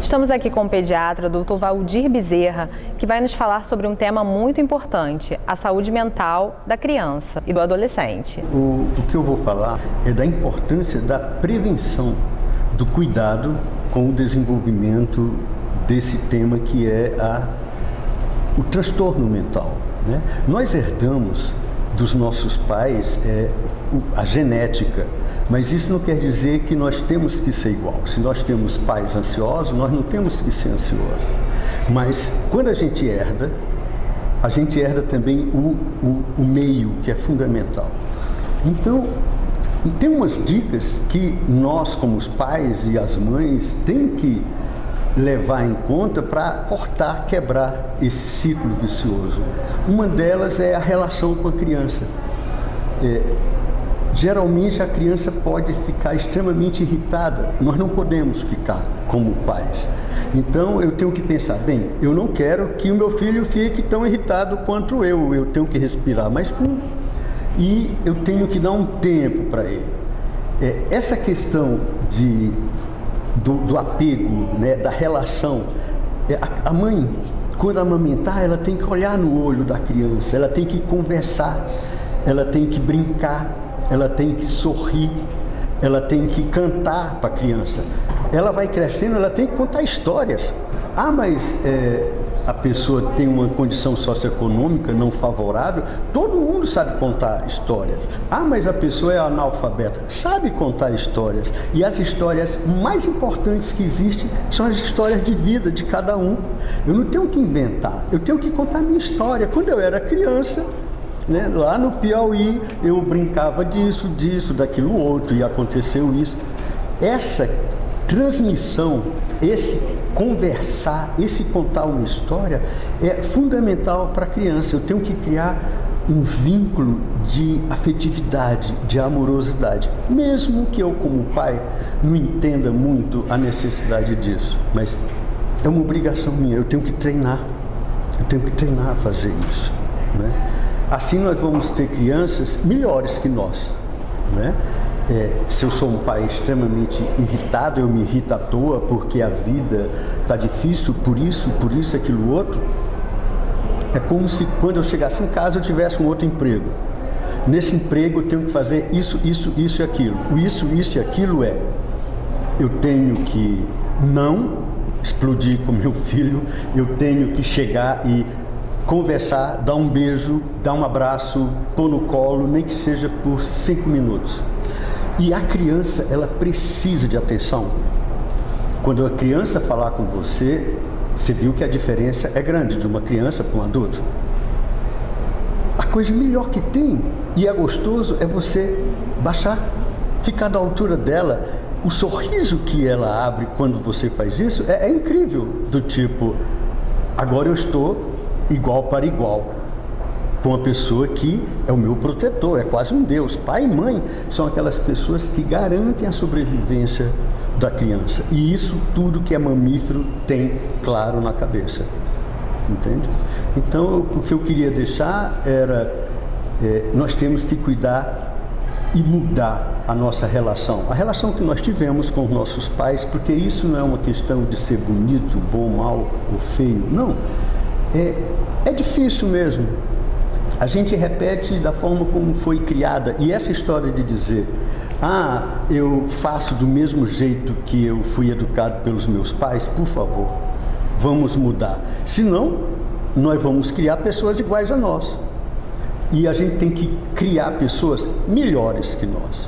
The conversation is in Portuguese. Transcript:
Estamos aqui com o pediatra Dr. Valdir Bezerra, que vai nos falar sobre um tema muito importante, a saúde mental da criança e do adolescente. O que eu vou falar é da importância da prevenção, do cuidado com o desenvolvimento desse tema que é o transtorno mental, né? Nós herdamos dos nossos pais a genética, mas isso não quer dizer que nós temos que ser igual. Se nós temos pais ansiosos, nós não temos que ser ansiosos. Mas quando a gente herda também o meio, que é fundamental. Então, tem umas dicas que nós, como os pais e as mães, tem que levar em conta para cortar, quebrar esse ciclo vicioso. Uma delas é a relação com a criança. Geralmente a criança pode ficar extremamente irritada, nós não podemos ficar como pais. Então eu tenho que pensar, bem, eu não quero que o meu filho fique tão irritado quanto eu tenho que respirar mais fundo e eu tenho que dar um tempo para ele. Essa questão do apego, né, da relação, a mãe, quando amamentar, ela tem que olhar no olho da criança, ela tem que conversar, ela tem que brincar, ela tem que sorrir, ela tem que cantar para a criança. Ela vai crescendo, ela tem que contar histórias. Mas a pessoa tem uma condição socioeconômica não favorável, todo mundo sabe contar histórias. Mas a pessoa é analfabeta, sabe contar histórias. E as histórias mais importantes que existem são as histórias de vida de cada um. Eu não tenho que inventar, eu tenho que contar a minha história. Quando eu era criança, né, lá no Piauí, eu brincava disso, daquilo outro, e aconteceu isso. Essa transmissão, esse conversar, esse contar uma história é fundamental para a criança. Eu tenho que criar um vínculo de afetividade, de amorosidade, mesmo que eu, como pai, não entenda muito a necessidade disso, mas é uma obrigação minha, eu tenho que treinar a fazer isso, né? Assim nós vamos ter crianças melhores que nós, né? Se eu sou um pai extremamente irritado, eu me irrito à toa porque a vida está difícil, por isso, aquilo outro. É como se quando eu chegasse em casa eu tivesse um outro emprego. Nesse emprego eu tenho que fazer isso e aquilo. O isso e aquilo eu tenho que não explodir com meu filho, eu tenho que chegar e conversar, dar um beijo, dar um abraço, pôr no colo, nem que seja por 5 minutos. E a criança, ela precisa de atenção. Quando a criança falar com você, você viu que a diferença é grande de uma criança para um adulto. A coisa melhor que tem, e é gostoso, é você baixar, ficar da altura dela. O sorriso que ela abre quando você faz isso é incrível, do tipo, agora eu estou igual para igual com uma pessoa que é o meu protetor, é quase um Deus. Pai e mãe são aquelas pessoas que garantem a sobrevivência da criança. E isso tudo que é mamífero tem claro na cabeça. Entende? Então, o que eu queria deixar era, nós temos que cuidar e mudar a nossa relação. A relação que nós tivemos com os nossos pais, porque isso não é uma questão de ser bonito, bom, mal ou feio. Não. É difícil mesmo. A gente repete da forma como foi criada. E essa história de dizer, eu faço do mesmo jeito que eu fui educado pelos meus pais, por favor, vamos mudar. Senão, nós vamos criar pessoas iguais a nós. E a gente tem que criar pessoas melhores que nós.